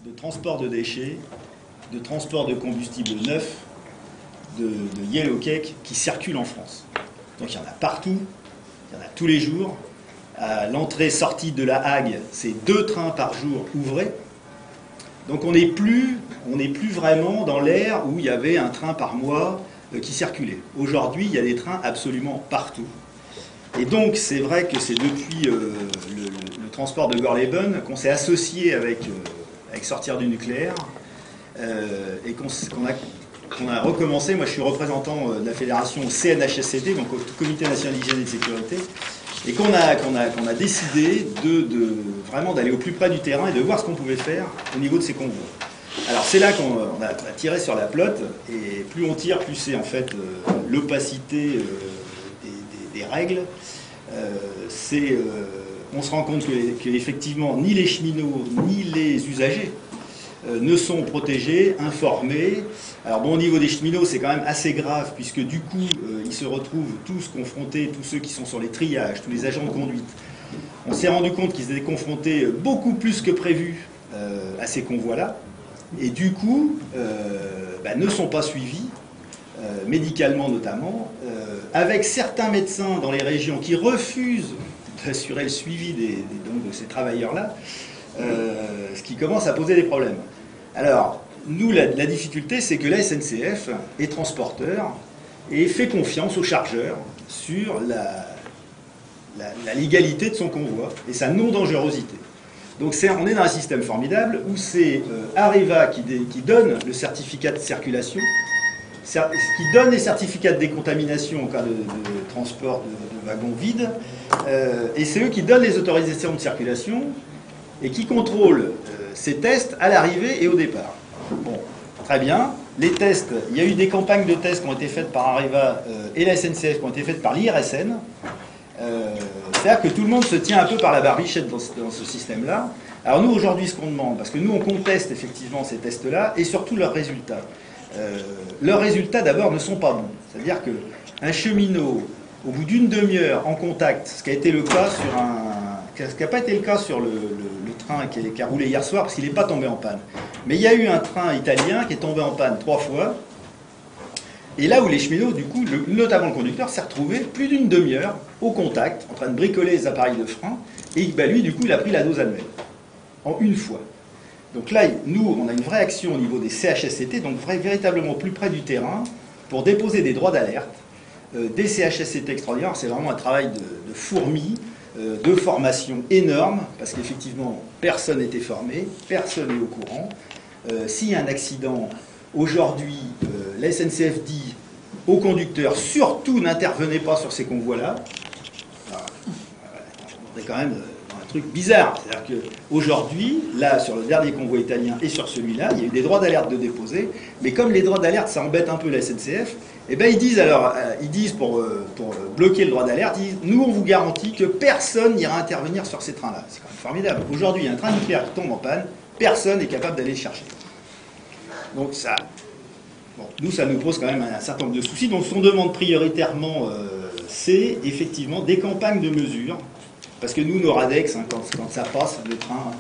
de transport de déchets, de transport de combustible neuf, de yellow cake qui circulent en France. Donc il y en a partout, il y en a tous les jours. À l'entrée-sortie de la Hague, c'est 2 trains par jour ouvrés. Donc on n'est plus vraiment dans l'ère où il y avait un train par mois qui circulait. Aujourd'hui, il y a des trains absolument partout. Et donc c'est vrai que c'est depuis le transport de Gorleben qu'on s'est associé avec Sortir du nucléaire et qu'on a recommencé. Moi je suis représentant de la fédération au CNHSCT, donc au Comité national d'hygiène et de sécurité, et qu'on a décidé vraiment d'aller au plus près du terrain et de voir ce qu'on pouvait faire au niveau de ces convois. Alors c'est là qu'on a tiré sur la pelote, et plus on tire, plus c'est en fait l'opacité des règles. On se rend compte qu'effectivement ni les cheminots ni les usagers ne sont protégés, informés. Alors bon, au niveau des cheminots, c'est quand même assez grave, puisque du coup, ils se retrouvent tous confrontés, tous ceux qui sont sur les triages, tous les agents de conduite. On s'est rendu compte qu'ils étaient confrontés beaucoup plus que prévu à ces convois-là, et du coup, ne sont pas suivis, médicalement notamment, avec certains médecins dans les régions qui refusent d'assurer le suivi donc de ces travailleurs-là, ce qui commence à poser des problèmes. Alors, nous, la difficulté, c'est que la SNCF est transporteur et fait confiance aux chargeurs sur la légalité de son convoi et sa non-dangerosité. Donc on est dans un système formidable où c'est Areva qui donne le certificat de circulation, qui donne les certificats de décontamination en cas de transport de wagons vides, et c'est eux qui donnent les autorisations de circulation et qui contrôlent ces tests à l'arrivée et au départ. Bon, très bien. Les tests, il y a eu des campagnes de tests qui ont été faites par Areva et la SNCF qui ont été faites par l'IRSN. C'est-à-dire que tout le monde se tient un peu par la barbichette dans ce système-là. Alors nous, aujourd'hui, ce qu'on demande, parce que nous, on conteste effectivement ces tests-là et surtout leurs résultats. Leurs résultats, d'abord, ne sont pas bons. C'est-à-dire qu'un cheminot, au bout d'une demi-heure en contact, ce qui a été le cas ce qui n'a pas été le cas sur le train qui a roulé hier soir, parce qu'il n'est pas tombé en panne. Mais il y a eu un train italien qui est tombé en panne 3 fois, et là où les cheminots, du coup, notamment le conducteur, s'est retrouvé plus d'une demi-heure au contact, en train de bricoler les appareils de frein, et lui, du coup, il a pris la dose annuelle, en une fois. Donc là, nous, on a une vraie action au niveau des CHSCT, donc véritablement plus près du terrain, pour déposer des droits d'alerte, des CHSCT extraordinaires. C'est vraiment un travail de fourmi, de formation énorme, parce qu'effectivement, personne n'était formé, personne n'est au courant. S'il y a un accident, aujourd'hui, la SNCF dit aux conducteurs, surtout n'intervenez pas sur ces convois-là. On est quand même dans un truc bizarre. C'est-à-dire qu'aujourd'hui, là, sur le dernier convoi italien et sur celui-là, il y a eu des droits d'alerte de déposer, mais comme les droits d'alerte, ça embête un peu la SNCF, eh ben ils disent pour bloquer le droit d'alerte, ils disent, nous on vous garantit que personne n'ira intervenir sur ces trains-là. C'est quand même formidable. Aujourd'hui, il y a un train nucléaire qui tombe en panne, personne n'est capable d'aller le chercher. Donc ça, nous ça nous pose quand même un certain nombre de soucis. Donc ce qu'on demande prioritairement, c'est effectivement des campagnes de mesures, parce que nous, nos Radex, quand ça passe, le train,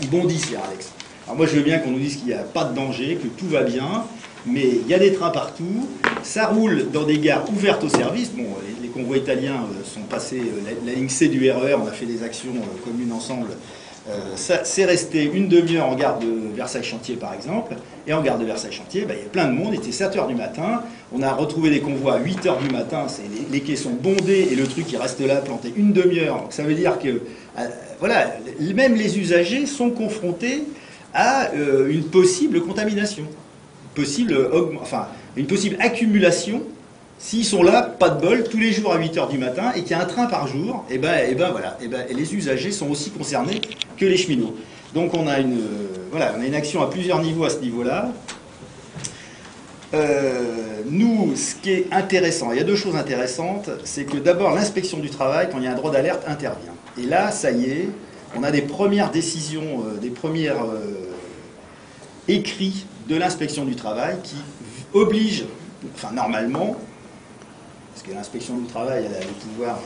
ils bondissent les Radex. Alors moi je veux bien qu'on nous dise qu'il n'y a pas de danger, que tout va bien, mais il y a des trains partout, ça roule dans des gares ouvertes au service. Bon, les convois italiens sont passés, la ligne C du RER, on a fait des actions communes ensemble. C'est resté une demi-heure en gare de Versailles-Chantier par exemple, et en gare de Versailles-Chantier, il y a plein de monde, il était 7h du matin, on a retrouvé des convois à 8h du matin, les quais sont bondés et le truc il reste là planté une demi-heure. Donc ça veut dire que voilà, même les usagers sont confrontés à une possible contamination, une possible accumulation. S'ils sont là, pas de bol, tous les jours à 8h du matin, et qu'il y a un train par jour, et les usagers sont aussi concernés que les cheminots. Donc on a une action à plusieurs niveaux à ce niveau-là. Nous, ce qui est intéressant, il y a 2 choses intéressantes, c'est que d'abord l'inspection du travail, quand il y a un droit d'alerte, intervient. Et là, ça y est, on a des premières décisions, des premiers écrits de l'inspection du travail qui obligent, enfin normalement, parce que l'inspection du travail, elle a des pouvoirs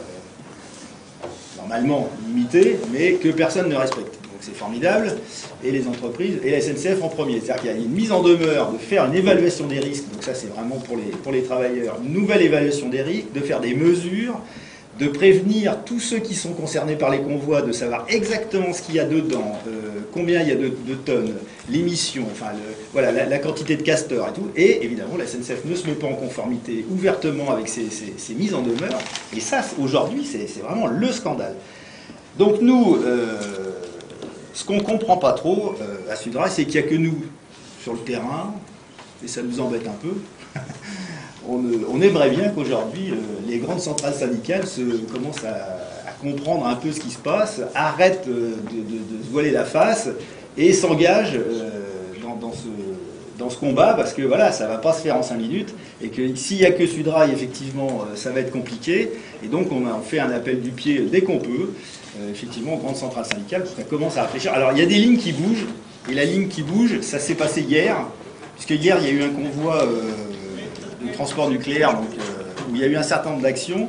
normalement limités, mais que personne ne respecte. Donc c'est formidable, et les entreprises, et la SNCF en premier. C'est-à-dire qu'il y a une mise en demeure de faire une évaluation des risques, donc ça c'est vraiment pour les travailleurs, une nouvelle évaluation des risques, de faire des mesures, de prévenir tous ceux qui sont concernés par les convois, de savoir exactement ce qu'il y a dedans, combien il y a de tonnes, l'émission, enfin voilà, la quantité de castors et tout. Et évidemment, la SNCF ne se met pas en conformité ouvertement avec ces mises en demeure. Et ça, aujourd'hui, c'est vraiment le scandale. Donc nous, ce qu'on ne comprend pas trop à Sudrail, c'est qu'il n'y a que nous sur le terrain, et ça nous embête un peu. On aimerait bien qu'aujourd'hui, les grandes centrales syndicales commencent à comprendre un peu ce qui se passe, arrêtent de se voiler la face et s'engagent dans ce combat, parce que voilà, ça ne va pas se faire en 5 minutes, et que s'il n'y a que Sudrail, effectivement, ça va être compliqué. Et donc on fait un appel du pied dès qu'on peut, effectivement, aux grandes centrales syndicales, pour qu'elles commencent à réfléchir. Alors il y a des lignes qui bougent, et la ligne qui bouge, ça s'est passé hier, puisque hier il y a eu un convoi de transport nucléaire, donc, où il y a eu un certain nombre d'actions.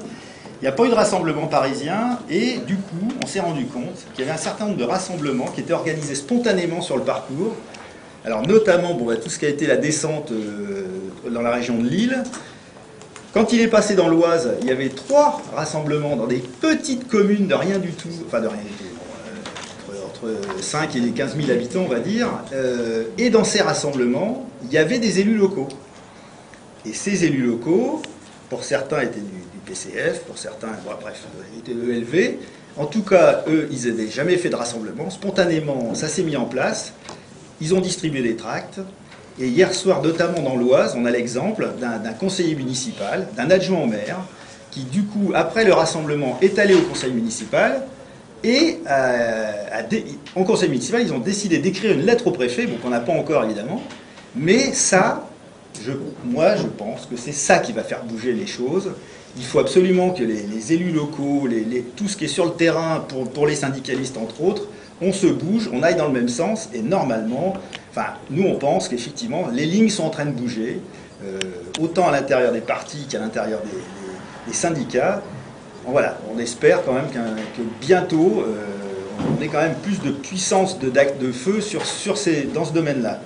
Il n'y a pas eu de rassemblement parisien, et du coup, on s'est rendu compte qu'il y avait un certain nombre de rassemblements qui étaient organisés spontanément sur le parcours. Alors notamment, tout ce qui a été la descente dans la région de Lille. Quand il est passé dans l'Oise, il y avait 3 rassemblements dans des petites communes de rien du tout, enfin de rien du tout, entre 5 et 15 000 habitants, on va dire. Et dans ces rassemblements, il y avait des élus locaux. Et ces élus locaux, pour certains étaient du PCF, pour certains, bref, étaient de l'ELV. En tout cas, eux, ils n'avaient jamais fait de rassemblement. Spontanément, ça s'est mis en place. Ils ont distribué des tracts. Et hier soir, notamment dans l'Oise, on a l'exemple d'un conseiller municipal, d'un adjoint au maire, qui du coup, après le rassemblement, est allé au conseil municipal. Et en conseil municipal, ils ont décidé d'écrire une lettre au préfet, bon, qu'on n'a pas encore évidemment. Mais ça... Moi, je pense que c'est ça qui va faire bouger les choses. Il faut absolument que les élus locaux, tout ce qui est sur le terrain, pour les syndicalistes entre autres, on se bouge, on aille dans le même sens, et normalement, nous on pense qu'effectivement, les lignes sont en train de bouger, autant à l'intérieur des partis qu'à l'intérieur des syndicats. Voilà, on espère quand même que bientôt, on ait quand même plus de puissance de feu dans ce domaine-là.